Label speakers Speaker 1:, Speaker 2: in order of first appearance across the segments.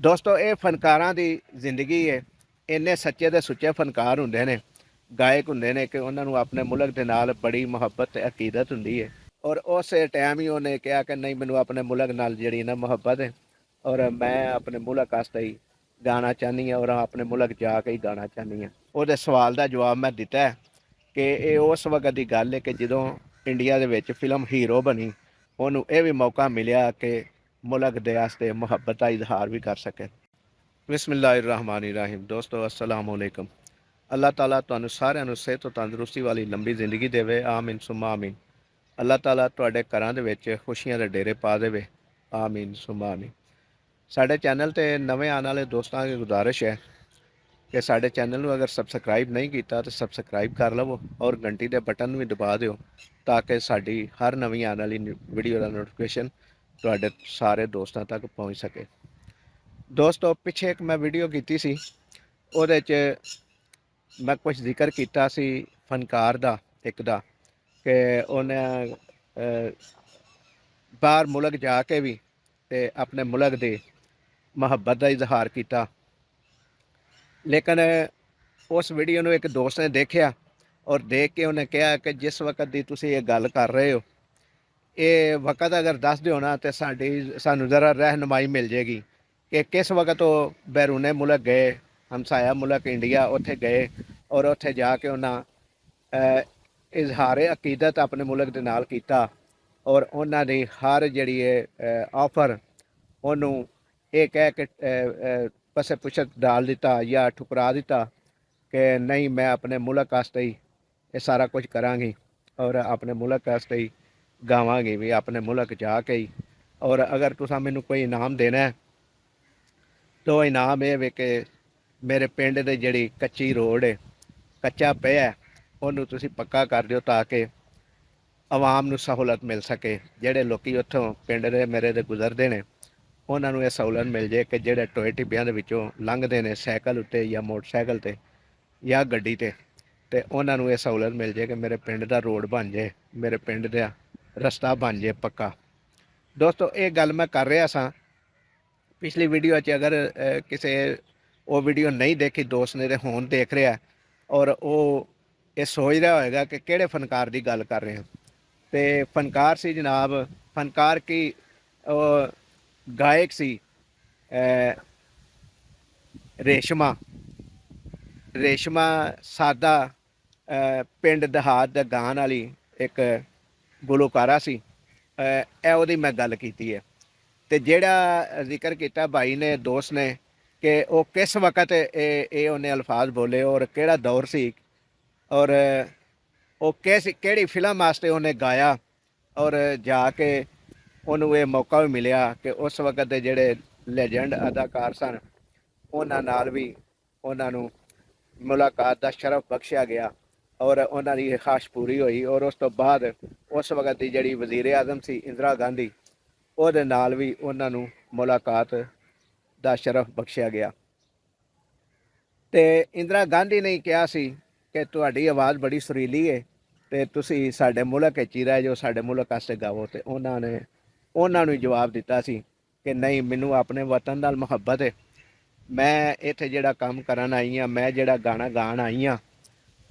Speaker 1: ਦੋਸਤੋ ਇਹ ਫਨਕਾਰਾਂ ਦੀ ਜ਼ਿੰਦਗੀ ਹੈ। ਇੰਨੇ ਸੱਚੇ ਤੇ ਸੁੱਚੇ ਫਨਕਾਰ ਹੁੰਦੇ ਨੇ, ਗਾਇਕ ਹੁੰਦੇ ਨੇ ਕਿ ਉਹਨਾਂ ਨੂੰ ਆਪਣੇ ਮੁਲਕ ਦੇ ਨਾਲ ਬੜੀ ਮੁਹੱਬਤ ਤੇ ਅਕੀਦਤ ਹੁੰਦੀ ਹੈ। ਔਰ ਉਸੇ ਟਾਈਮ ਹੀ ਉਹਨੇ ਕਿਹਾ ਕਿ ਨਹੀਂ, ਮੈਨੂੰ ਆਪਣੇ ਮੁਲਕ ਨਾਲ ਜਿਹੜੀ ਨਾ ਮੁਹੱਬਤ ਹੈ ਔਰ ਮੈਂ ਆਪਣੇ ਮੁਲਕ ਵਾਸਤੇ ਹੀ ਗਾਣਾ ਚਾਹੁੰਦੀ ਹਾਂ ਔਰ ਆਪਣੇ ਮੁਲਕ ਜਾ ਕੇ ਹੀ ਗਾਣਾ ਚਾਹੁੰਦੀ ਹਾਂ। ਉਹਦੇ ਸਵਾਲ ਦਾ ਜਵਾਬ ਮੈਂ ਦਿੱਤਾ ਹੈ ਕਿ ਇਹ ਉਸ ਵਕਤ ਦੀ ਗੱਲ ਹੈ ਕਿ ਜਦੋਂ ਇੰਡੀਆ ਦੇ ਵਿੱਚ ਫਿਲਮ ਹੀਰੋ ਬਣੀ, ਉਹਨੂੰ ਇਹ ਵੀ ਮੌਕਾ ਮਿਲਿਆ ਕਿ ਮੁਲਕ ਦੇ ਵਾਸਤੇ ਮੁਹੱਬਤ ਦਾ ਇਜ਼ਹਾਰ ਵੀ ਕਰ ਸਕੇ। ਬਿਸਮਿल्लाहिर्रहमानिर्रहीम। ਦੋਸਤੋ अस्सलाम वालेकुम। ਅੱਲਾਹ ਤਾਲਾ ਤੁਹਾਨੂੰ ਸਾਰਿਆਂ ਨੂੰ ਸਿਹਤ ਤੇ ਤੰਦਰੁਸਤੀ ਵਾਲੀ ਲੰਬੀ ਜ਼ਿੰਦਗੀ ਦੇਵੇ, ਆਮੀਨ ਸੁਮਾ ਆਮੀਨ। ਅੱਲਾਹ ਤਾਲਾ ਤੁਹਾਡੇ ਘਰਾਂ ਦੇ ਵਿੱਚ ਖੁਸ਼ੀਆਂ ਦੇ ਡੇਰੇ ਪਾ ਦੇਵੇ, ਆਮੀਨ ਸੁਮਾ ਆਮੀਨ। ਸਾਡੇ ਚੈਨਲ ਤੇ ਨਵੇਂ ਆਉਣ ਵਾਲੇ ਦੋਸਤਾਂ ਦੀ ਗੁਜ਼ਾਰਿਸ਼ ਹੈ ਕਿ ਸਾਡੇ ਚੈਨਲ ਨੂੰ ਅਗਰ ਸਬਸਕ੍ਰਾਈਬ ਨਹੀਂ ਕੀਤਾ ਤਾਂ ਸਬਸਕ੍ਰਾਈਬ ਕਰ ਲਵੋ ਔਰ ਘੰਟੀ ਦੇ ਬਟਨ ਨੂੰ ਵੀ ਦਬਾ ਦਿਓ ਤਾਂ ਕਿ ਸਾਡੀ ਹਰ ਨਵੀਂ ਆਉਣ ਵਾਲੀ ਵੀਡੀਓ ਦਾ ਨੋਟੀਫਿਕੇਸ਼ਨ ਤੁਹਾਡੇ ਸਾਰੇ ਦੋਸਤਾਂ ਤੱਕ ਪਹੁੰਚ ਸਕੇ। ਦੋਸਤੋ ਪਿੱਛੇ ਇੱਕ ਮੈਂ ਵੀਡੀਓ ਕੀਤੀ ਸੀ, ਉਹਦੇ 'ਚ ਮੈਂ ਕੁਝ ਜ਼ਿਕਰ ਕੀਤਾ ਸੀ ਫਨਕਾਰ ਦਾ, ਇੱਕ ਦਾ ਕਿ ਉਹਨੇ ਬਾਹਰ ਮੁਲਕ ਜਾ ਕੇ ਵੀ ਤੇ ਆਪਣੇ ਮੁਲਕ ਦੇ ਮੁਹੱਬਤ ਦਾ ਇਜ਼ਹਾਰ ਕੀਤਾ। ਲੇਕਿਨ ਉਸ ਵੀਡੀਓ ਨੂੰ ਇੱਕ ਦੋਸਤ ਨੇ ਦੇਖਿਆ ਔਰ ਦੇਖ ਕੇ ਉਹਨੇ ਕਿਹਾ ਕਿ ਜਿਸ ਵਕਤ ਦੀ ਤੁਸੀਂ ਇਹ ਗੱਲ ਕਰ ਰਹੇ ਹੋ, ਇਹ ਵਕਤ ਅਗਰ ਦੱਸ ਦਿਓ ਨਾ ਤੇ ਸਾਨੂੰ ਜ਼ਰਾ ਰਹਿਨਮਾਈ ਮਿਲ ਜੇਗੀ ਕਿ ਕਿਸ ਵਕਤ ਉਹ ਬੈਰੂਨੇ ਮੁਲਕ ਗਏ, ਹਮਸਾਇਆ ਮੁਲਕ ਇੰਡੀਆ, ਉੱਥੇ ਗਏ ਔਰ ਉੱਥੇ ਜਾ ਕੇ ਉਹਨਾਂ ਇਜ਼ਹਾਰ ਅਕੀਦਤ ਆਪਣੇ ਮੁਲਕ ਦੇ ਨਾਲ ਕੀਤਾ ਔਰ ਉਹਨਾਂ ਦੀ ਹਰ ਜਿਹੜੀ ਹੈ ਆਫਰ ਉਹਨੂੰ ਇਹ ਕਹਿ ਕੇ ਪਸੇ ਪੁਛਤ ਡਾਲ ਦਿੱਤਾ ਜਾਂ ਠੁਕਰਾ ਦਿੱਤਾ ਕਿ ਨਹੀਂ, ਮੈਂ ਆਪਣੇ ਮੁਲਕ ਵਾਸਤੇ ਹੀ ਇਹ ਸਾਰਾ ਕੁਝ ਕਰਾਂਗੀ ਔਰ ਆਪਣੇ ਮੁਲਕ ਵਾਸਤੇ ਹੀ ਗਾਵਾਂਗੀ ਵੀ, ਆਪਣੇ ਮੁਲਕ ਜਾ ਕੇ ਹੀ। ਔਰ ਅਗਰ ਤੁਸੀਂ ਮੈਨੂੰ ਕੋਈ ਇਨਾਮ ਦੇਣਾ ਹੈ ਤਾਂ ਇਨਾਮ ਇਹ ਵੇ ਕਿ ਮੇਰੇ ਪਿੰਡ ਦੇ ਜਿਹੜੀ ਕੱਚੀ ਰੋਡ ਹੈ, ਕੱਚਾ ਪਿਆ, ਉਹਨੂੰ ਤੁਸੀਂ ਪੱਕਾ ਕਰ ਦਿਓ ਤਾਂ ਕਿ ਆਵਾਮ ਨੂੰ ਸਹੂਲਤ ਮਿਲ ਸਕੇ। ਜਿਹੜੇ ਲੋਕੀ ਉੱਥੋਂ ਪਿੰਡ ਦੇ ਮੇਰੇ ਦੇ ਗੁਜ਼ਰਦੇ ਨੇ ਉਹਨਾਂ ਨੂੰ ਇਹ ਸਹੂਲਤ ਮਿਲ ਜੇ ਕਿ ਜਿਹੜੇ ਟੋਏ ਟਿੱਬਿਆਂ ਦੇ ਵਿੱਚੋਂ ਲੰਘਦੇ ਨੇ ਸਾਈਕਲ ਉੱਤੇ ਜਾਂ ਮੋਟਰਸਾਈਕਲ ਤੇ ਜਾਂ ਗੱਡੀ ਤੇ ਉਹਨਾਂ ਨੂੰ ਇਹ ਸਹੂਲਤ ਮਿਲ ਜੇ ਕਿ ਮੇਰੇ ਪਿੰਡ ਦਾ ਰੋਡ ਬਣ ਜੇ, ਮੇਰੇ ਪਿੰਡ ਦਾ ਰਸਤਾ ਬਣ ਜੇ ਪੱਕਾ। ਦੋਸਤੋ ਇਹ ਗੱਲ ਮੈਂ ਕਰ ਰਿਹਾ ਸਾਂ ਪਿਛਲੀ ਵੀਡੀਓ 'ਚ। ਅਗਰ ਕਿਸੇ ਉਹ ਵੀਡੀਓ ਨਹੀਂ ਦੇਖੀ ਦੋਸਤ ਨੇ ਤੇ ਹੁਣ ਦੇਖ ਰਿਹਾ ਔਰ ਉਹ ਇਹ ਸੋਚ ਰਿਹਾ ਹੋਏਗਾ ਕਿ ਕਿਹੜੇ ਫਨਕਾਰ ਦੀ ਗੱਲ ਕਰ ਰਹੇ ਹਾਂ, ਤੇ ਫਨਕਾਰ ਸੀ ਜਨਾਬ, ਫਨਕਾਰ ਕੀ ਉਹ ਗਾਇਕ ਸੀ ਰੇਸ਼ਮਾ ਸਾਦਾ ਪਿੰਡ ਦਿਹਾਤ ਦਾ ਗਾਣ ਵਾਲੀ ਇੱਕ ਗੁਲੂਕਾਰਾ ਸੀ। ਇਹ ਉਹਦੀ ਮੈਂ ਗੱਲ ਕੀਤੀ ਹੈ। ਤੇ ਜਿਹੜਾ ਜ਼ਿਕਰ ਕੀਤਾ ਭਾਈ ਨੇ, ਦੋਸਤ ਨੇ, ਕਿ ਉਹ ਕਿਸ ਵਕਤ ਇਹ ਉਹਨੇ ਅਲਫਾਜ਼ ਬੋਲੇ ਔਰ ਕਿਹੜਾ ਦੌਰ ਸੀ ਔਰ ਉਹ ਕਿਹੜੀ ਫਿਲਮ ਵਾਸਤੇ ਉਹਨੇ ਗਾਇਆ ਔਰ ਜਾ ਕੇ ਉਹਨੂੰ ਇਹ ਮੌਕਾ ਵੀ ਮਿਲਿਆ ਕਿ ਉਸ ਵਕਤ ਦੇ ਜਿਹੜੇ ਲੈਜੈਂਡ ਅਦਾਕਾਰ ਸਨ ਉਹਨਾਂ ਨਾਲ ਵੀ ਉਹਨਾਂ ਨੂੰ ਮੁਲਾਕਾਤ ਦਾ ਸ਼ਰਫ ਬਖਸ਼ਿਆ ਗਿਆ ਔਰ ਉਹਨਾਂ ਦੀ ਖਾਸ਼ ਪੂਰੀ ਹੋਈ। ਔਰ ਉਸ ਤੋਂ ਬਾਅਦ ਉਸ ਵਕਤ ਦੀ ਜਿਹੜੀ ਵਜ਼ੀਰ ਆਜ਼ਮ ਸੀ ਇੰਦਰਾ ਗਾਂਧੀ, ਉਹਦੇ ਨਾਲ ਵੀ ਉਹਨਾਂ ਨੂੰ ਮੁਲਾਕਾਤ ਦਾ ਸ਼ਰਫ ਬਖਸ਼ਿਆ ਗਿਆ। ਤੇ ਇੰਦਰਾ ਗਾਂਧੀ ਨੇ ਕਿਹਾ ਸੀ ਕਿ ਤੁਹਾਡੀ ਆਵਾਜ਼ ਬੜੀ ਸੁਰੀਲੀ ਹੈ ਤੇ ਤੁਸੀਂ ਸਾਡੇ ਮੁਲਕ ਵਿੱਚ ਹੀ ਰਹਿ ਜਾਓ, ਸਾਡੇ ਮੁਲਕ ਵਾਸਤੇ ਗਾਵੋ। ਤੇ ਉਹਨਾਂ ਨੂੰ ਜਵਾਬ ਦਿੱਤਾ ਸੀ ਕਿ ਨਹੀਂ, ਮੈਨੂੰ ਆਪਣੇ ਵਤਨ ਨਾਲ ਮੁਹੱਬਤ ਹੈ, ਮੈਂ ਇੱਥੇ ਜਿਹੜਾ ਕੰਮ ਕਰਨ ਆਈ ਹਾਂ, ਮੈਂ ਜਿਹੜਾ ਗਾਣਾ ਗਾਣ ਆਈ ਹਾਂ,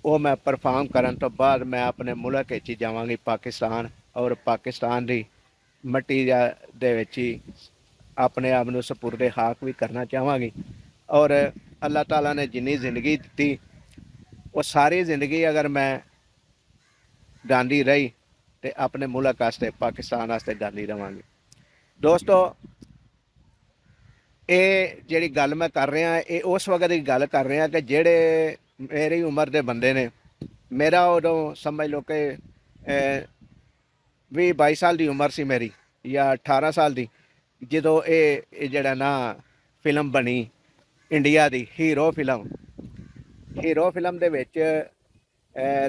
Speaker 1: ਉਹ ਮੈਂ ਪਰਫਾਰਮ ਕਰਨ ਤੋਂ ਬਾਅਦ ਮੈਂ ਆਪਣੇ ਮੁਲਕ ਵਿੱਚ ਹੀ ਜਾਵਾਂਗੀ, ਪਾਕਿਸਤਾਨ, ਔਰ ਪਾਕਿਸਤਾਨ ਦੀ ਮਿੱਟੀ ਦੇ ਵਿੱਚ ਹੀ ਆਪਣੇ ਆਪ ਨੂੰ ਸਪੁਰਦੇ ਹਾਕ ਵੀ ਕਰਨਾ ਚਾਹਾਂਗੀ। ਔਰ ਅੱਲਾਹ ਤਾਲਾ ਨੇ ਜਿੰਨੀ ਜ਼ਿੰਦਗੀ ਦਿੱਤੀ ਉਹ ਸਾਰੀ ਜ਼ਿੰਦਗੀ ਅਗਰ ਮੈਂ ਗਾਉਂਦੀ ਰਹੀ ਤੇ ਆਪਣੇ ਮੁਲਕ ਵਾਸਤੇ, ਪਾਕਿਸਤਾਨ ਵਾਸਤੇ ਗਾਉਂਦੀ ਰਵਾਂਗੀ। ਦੋਸਤੋ ਇਹ ਜਿਹੜੀ ਗੱਲ ਮੈਂ ਕਰ ਰਿਹਾ ਇਹ ਉਸ ਵਕਤ ਦੀ ਗੱਲ ਕਰ ਰਿਹਾ ਕਿ ਜਿਹੜੇ ਮੇਰੀ ਉਮਰ ਦੇ ਬੰਦੇ ਨੇ, ਮੇਰਾ ਉਦੋਂ ਸਮਝ ਲਓ ਕਿ 20-22 ਸਾਲ ਦੀ ਉਮਰ ਸੀ ਮੇਰੀ ਜਾਂ 18 ਸਾਲ ਦੀ, ਜਦੋਂ ਇਹ ਜਿਹੜਾ ਨਾ ਫਿਲਮ ਬਣੀ ਇੰਡੀਆ ਦੀ ਹੀਰੋ ਫਿਲਮ ਦੇ ਵਿੱਚ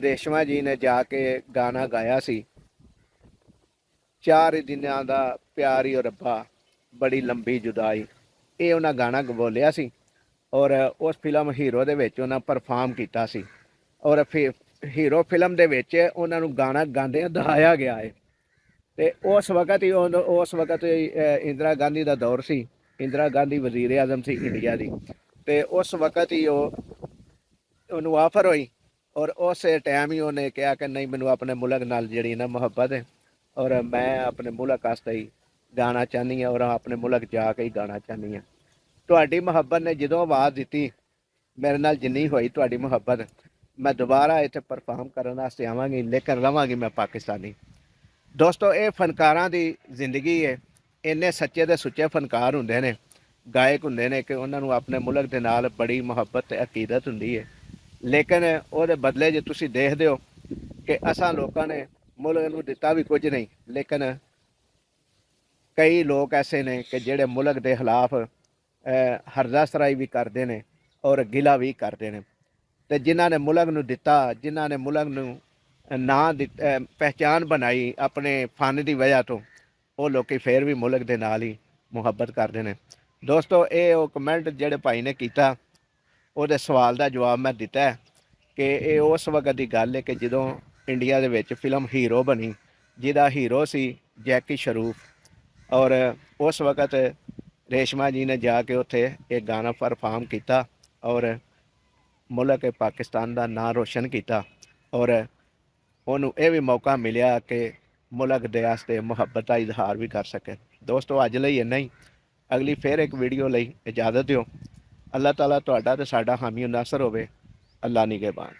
Speaker 1: ਰੇਸ਼ਮਾ ਜੀ ਨੇ ਜਾ ਕੇ ਗਾਣਾ ਗਾਇਆ ਸੀ, 4 ਦਿਨਾਂ ਦਾ ਪਿਆਰ ਈ ਰੱਬਾ ਬੜੀ ਲੰਬੀ ਜੁਦਾਈ। ਇਹ ਉਹਨਾਂ ਗਾਣਾ ਬੋਲਿਆ ਸੀ ਔਰ ਉਸ ਫਿਲਮ ਹੀਰੋ ਦੇ ਵਿੱਚ ਉਹਨਾਂ ਪਰਫਾਰਮ ਕੀਤਾ ਸੀ ਔਰ ਹੀਰੋ ਫਿਲਮ ਦੇ ਵਿੱਚ ਉਹਨਾਂ ਨੂੰ ਗਾਣਾ ਗਾਉਂਦਿਆਂ ਦਿਖਾਇਆ ਗਿਆ ਹੈ। ਤੇ ਉਸ ਵਕਤ ਇੰਦਰਾ ਗਾਂਧੀ ਦਾ ਦੌਰ ਸੀ ਇੰਦਰਾ ਗਾਂਧੀ ਵਜ਼ੀਰ ਆਜ਼ਮ ਸੀ ਇੰਡੀਆ ਦੀ, ਤੇ ਉਸ ਵਕਤ ਹੀ ਉਹਨੂੰ ਆਫਰ ਹੋਈ ਔਰ ਉਸੇ ਟਾਈਮ ਹੀ ਉਹਨੇ ਕਿਹਾ ਕਿ ਨਹੀਂ, ਮੈਨੂੰ ਆਪਣੇ ਮੁਲਕ ਨਾਲ ਜਿਹੜੀ ਨਾ ਮੁਹੱਬਤ ਹੈ ਔਰ ਮੈਂ ਆਪਣੇ ਮੁਲਕ ਵਾਸਤੇ ਹੀ ਗਾਣਾ ਚਾਹੁੰਦੀ ਹਾਂ ਔਰ ਆਪਣੇ ਮੁਲਕ ਜਾ ਕੇ ਹੀ ਗਾਣਾ ਚਾਹੁੰਦੀ ਹਾਂ। ਤੁਹਾਡੀ ਮੁਹੱਬਤ ਨੇ ਜਦੋਂ ਆਵਾਜ਼ ਦਿੱਤੀ ਮੇਰੇ ਨਾਲ ਜਿੰਨੀ ਹੋਈ ਤੁਹਾਡੀ ਮੁਹੱਬਤ, ਮੈਂ ਦੁਬਾਰਾ ਇੱਥੇ ਪਰਫਾਰਮ ਕਰਨ ਵਾਸਤੇ ਆਵਾਂਗੀ, ਲੇਕਿਨ ਰਵਾਂਗੀ ਮੈਂ ਪਾਕਿਸਤਾਨੀ। ਦੋਸਤੋ, ਇਹ ਫਨਕਾਰਾਂ ਦੀ ਜ਼ਿੰਦਗੀ ਹੈ। ਇੰਨੇ ਸੱਚੇ ਤੇ ਸੁੱਚੇ ਫਨਕਾਰ ਹੁੰਦੇ ਨੇ, ਗਾਇਕ ਹੁੰਦੇ ਨੇ ਕਿ ਉਹਨਾਂ ਨੂੰ ਆਪਣੇ ਮੁਲਕ ਦੇ ਨਾਲ ਬੜੀ ਮੁਹੱਬਤ ਤੇ ਅਕੀਦਤ ਹੁੰਦੀ ਹੈ, ਲੇਕਿਨ ਉਹਦੇ ਬਦਲੇ ਜੇ ਤੁਸੀਂ ਦੇਖਦੇ ਹੋ ਕਿ ਅਸਾਂ ਲੋਕਾਂ ਨੇ ਮੁਲਕ ਨੂੰ ਦਿੱਤਾ ਵੀ ਕੁਝ ਨਹੀਂ, ਲੇਕਿਨ ਕਈ ਲੋਕ ਐਸੇ ਨੇ ਕਿ ਜਿਹੜੇ ਮੁਲਕ ਦੇ ਖਿਲਾਫ ਹਰਜ਼ਾਸਰਾਈ ਵੀ ਕਰਦੇ ਨੇ ਔਰ ਗਿਲਾ ਵੀ ਕਰਦੇ ਨੇ। ਤੇ ਜਿਨ੍ਹਾਂ ਨੇ ਮੁਲਕ ਨੂੰ ਦਿੱਤਾ, ਜਿਨ੍ਹਾਂ ਨੇ ਮੁਲਕ ਨੂੰ ਨਾਂ ਪਹਿਚਾਨ ਬਣਾਈ ਆਪਣੇ ਫਨ ਦੀ ਵਜ੍ਹਾ ਤੋਂ, ਉਹ ਲੋਕੀ ਫੇਰ ਵੀ ਮੁਲਕ ਦੇ ਨਾਲ ਹੀ ਮੁਹੱਬਤ ਕਰਦੇ ਨੇ। ਦੋਸਤੋ, ਇਹ ਉਹ ਕਮੈਂਟ ਜਿਹੜੇ ਭਾਈ ਨੇ ਕੀਤਾ, ਉਹਦੇ ਸਵਾਲ ਦਾ ਜਵਾਬ ਮੈਂ ਦਿੱਤਾ ਹੈ ਕਿ ਇਹ ਉਸ ਵਕਤ ਦੀ ਗੱਲ ਹੈ ਕਿ ਜਦੋਂ ਇੰਡੀਆ ਦੇ ਵਿੱਚ ਫਿਲਮ ਹੀਰੋ ਬਣੀ, ਜਿਹਦਾ ਹੀਰੋ ਸੀ ਜੈਕੀ ਸ਼ਰੂਫ, ਔਰ ਉਸ ਵਕਤ ਰੇਸ਼ਮਾ ਜੀ ਨੇ ਜਾ ਕੇ ਉੱਥੇ ਇਹ ਗਾਣਾ ਪਰਫਾਰਮ ਕੀਤਾ ਔਰ ਮੁਲਕ ਪਾਕਿਸਤਾਨ ਦਾ ਨਾਂ ਰੋਸ਼ਨ ਕੀਤਾ, ਔਰ ਉਹਨੂੰ ਇਹ ਵੀ ਮੌਕਾ ਮਿਲਿਆ ਕਿ ਮੁਲਕ ਦੇ ਵਾਸਤੇ ਮੁਹੱਬਤ ਦਾ ਇਜ਼ਹਾਰ ਵੀ ਕਰ ਸਕੇ। ਦੋਸਤੋ, ਅੱਜ ਲਈ ਇੰਨਾ ਹੀ। ਅਗਲੀ ਫੇਰ ਇੱਕ ਵੀਡੀਓ ਲਈ ਇਜਾਜ਼ਤ ਦਿਓ। ਅੱਲਾਹ ਤਾਲਾ ਤੁਹਾਡਾ ਤੇ ਸਾਡਾ ਹਾਮੀ ਨਾਸਰ ਹੋਵੇ। ਅੱਲਾ ਨਿਗਹਿਬਾਨ।